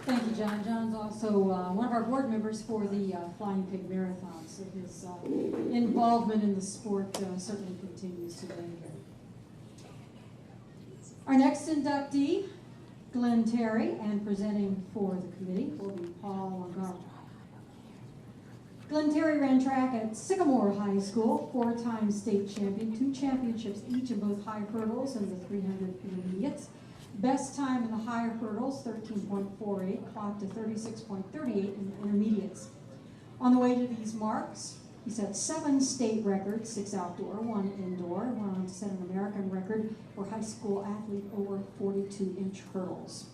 Thank you, John. John's also one of our board members for the Flying Pig Marathon, so his involvement in the sport certainly continues today here. Our next inductee, Glenn Terry, and presenting for the committee will be Paul Longar. Glenn Terry ran track at Sycamore High School, 4-time state champion, 2 championships each in both high hurdles and the 300 intermediates. Best time in the higher hurdles, 13.48, clocked to 36.38 in the intermediates. On the way to these marks, he set 7 state records, 6 outdoor, 1 indoor, went on to set an American record for high school athlete over 42-inch hurdles.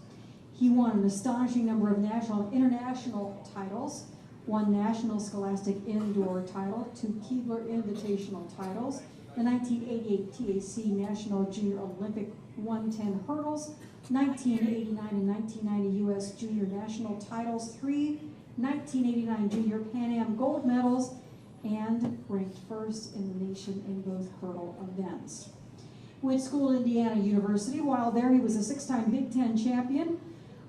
He won an astonishing number of national and international titles, 1 national scholastic indoor title, 2 Keebler Invitational titles, the 1988 TAC National Junior Olympic 110 hurdles, 1989 and 1990 U.S. Junior National titles, 3 1989 Junior Pan Am gold medals, and ranked first in the nation in both hurdle events. Went to school at Indiana University. While there, he was a 6-time Big Ten champion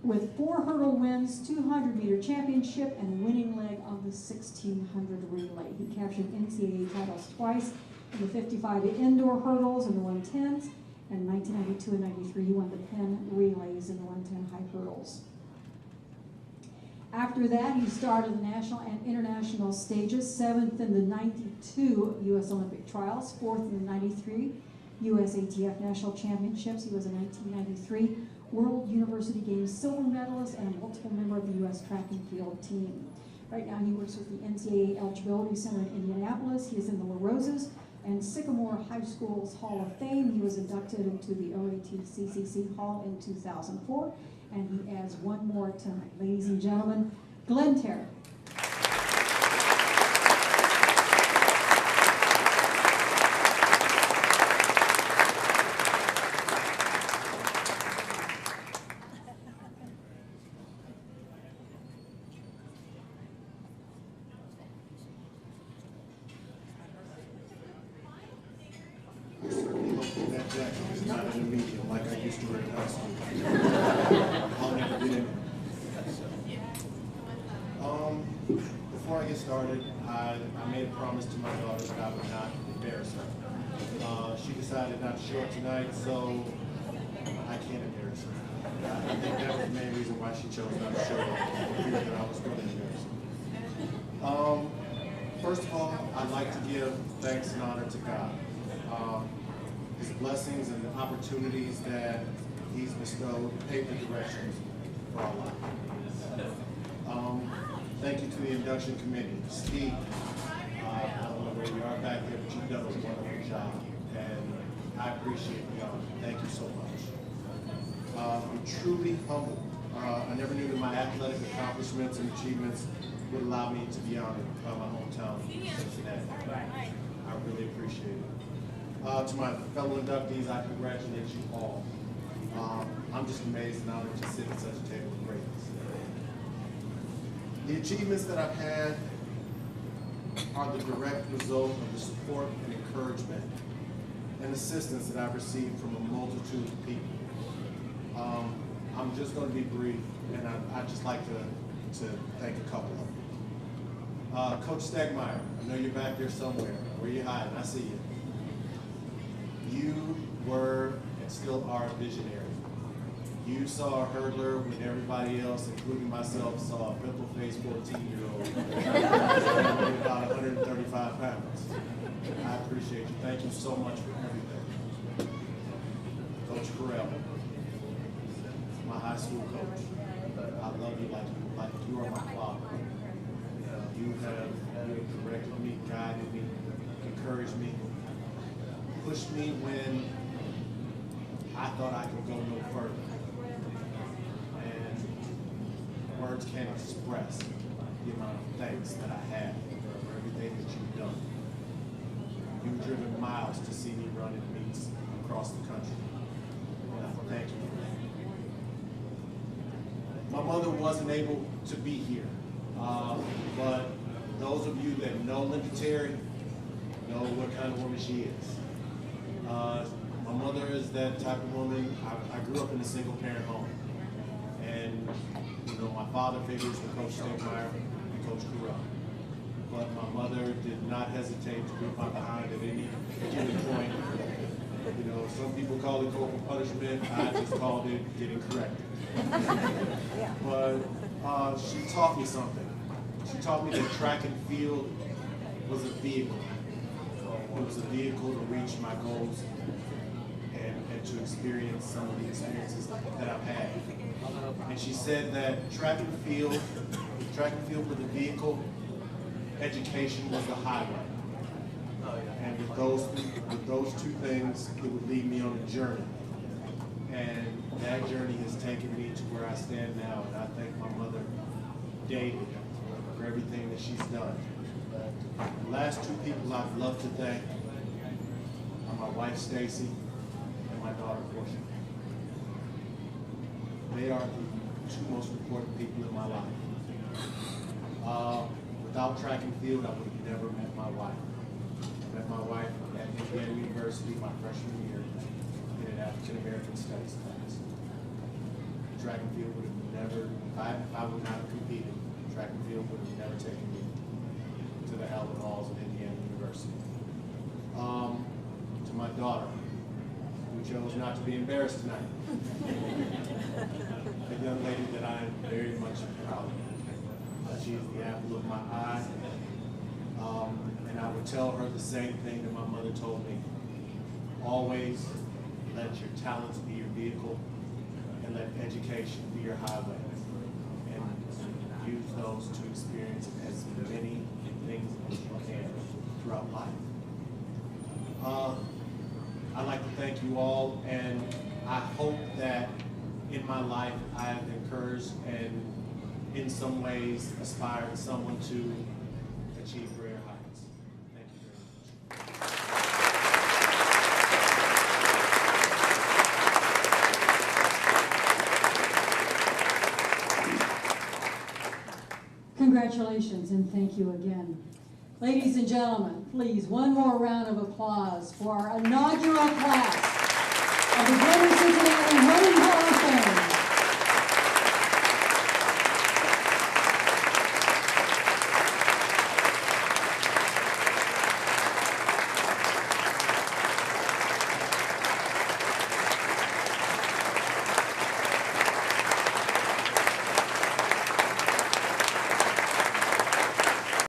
with 4 hurdle wins, 200-meter championship, and winning leg of the 1600 relay. He captured NCAA titles twice in the 55 indoor hurdles and the 110s, and in 1992 and 93 he won the Penn relays in the 110 high hurdles. After that, he started the national and international stages, 7th in the 92 U.S. Olympic trials, 4th in the 93 U.S. ATF National Championships. He was a 1993 World University Games silver medalist and a multiple member of the U.S. track and field team. Right now he works with the NCAA Eligibility Center in Indianapolis. He is in the La Rosas and Sycamore High School's Hall of Fame. He was inducted into the OAT-CCC Hall in 2004, and he adds one more tonight. Ladies and gentlemen, Glenn Terry. Before I get started, I made a promise to my daughter that I would not embarrass her. She decided not to show up tonight, so I can't embarrass her. I think that was the main reason why she chose not to show up, for fear that I was going to embarrass her. First of all, I'd like to give thanks and honor to God. His blessings and the opportunities that He's bestowed pave the directions for our life. Thank you to the induction committee. Steve, I don't know where you are back there, but you've done a wonderful job, and I appreciate the honor. Thank you so much. I'm truly humbled. I never knew that my athletic accomplishments and achievements would allow me to be honored by my hometown, Cincinnati. I really appreciate it. To my fellow inductees, I congratulate you all. I'm just amazed and honored to sit at such a table of greatness. The achievements that I've had are the direct result of the support and encouragement and assistance that I've received from a multitude of people. I'm just going to be brief, and I'd just like to thank a couple of them. Coach Stegmeyer, I know you're back there somewhere. Where are you hiding? I see you. You were and still are a visionary. You saw a hurdler when everybody else, including myself, saw a pimple-faced 14-year-old weighing about 135 pounds. I appreciate you. Thank you so much for everything. Coach Carell, my high school coach. I love you like you are my father. You have directed me, guided me, encouraged me, pushed me when I thought I could go no further. Words can't express the amount of thanks that I have for everything that you've done. You've driven miles to see me run in meets across the country. And I thank you for that. My mother wasn't able to be here, but those of you that know Linda Terry know what kind of woman she is. My mother is that type of woman. I grew up in a single parent home. And, you know, my father figures were Coach Stegmeyer and Coach Corral. But my mother did not hesitate to grip my behind at any given point. You know, some people call it corporal punishment. I just called it getting corrected. But she taught me something. She taught me that track and field was a vehicle. It was a vehicle to reach my goals and to experience some of the experiences that I've had. And she said that track and field was a vehicle, education was the highway. And with those two things, it would lead me on a journey. And that journey has taken me to where I stand now, and I thank my mother daily for everything that she's done. The last two people I'd love to thank are my wife, Stacy, and my daughter, Portia. They are the two most important people in my life. Without track and field, I would have never met my wife. I met my wife at Indiana University my freshman year in an African American Studies class. Track and field would have never, if I would not have competed, track and field would have never taken me to the Howland Halls of Indiana University. To my daughter, who chose not to be embarrassed tonight. A young lady that I am very much proud of. She is the apple of my eye. And I would tell her the same thing that my mother told me. Always let your talents be your vehicle and let education be your highway. And use those to experience as many things as you can throughout life. I'd like to thank you all, and I hope that in my life I have encouraged and in some ways aspired someone to achieve greater heights. Thank you very much. Congratulations and thank you again. Ladies and gentlemen, please, one more round of applause for our inaugural class of the Greater Cincinnati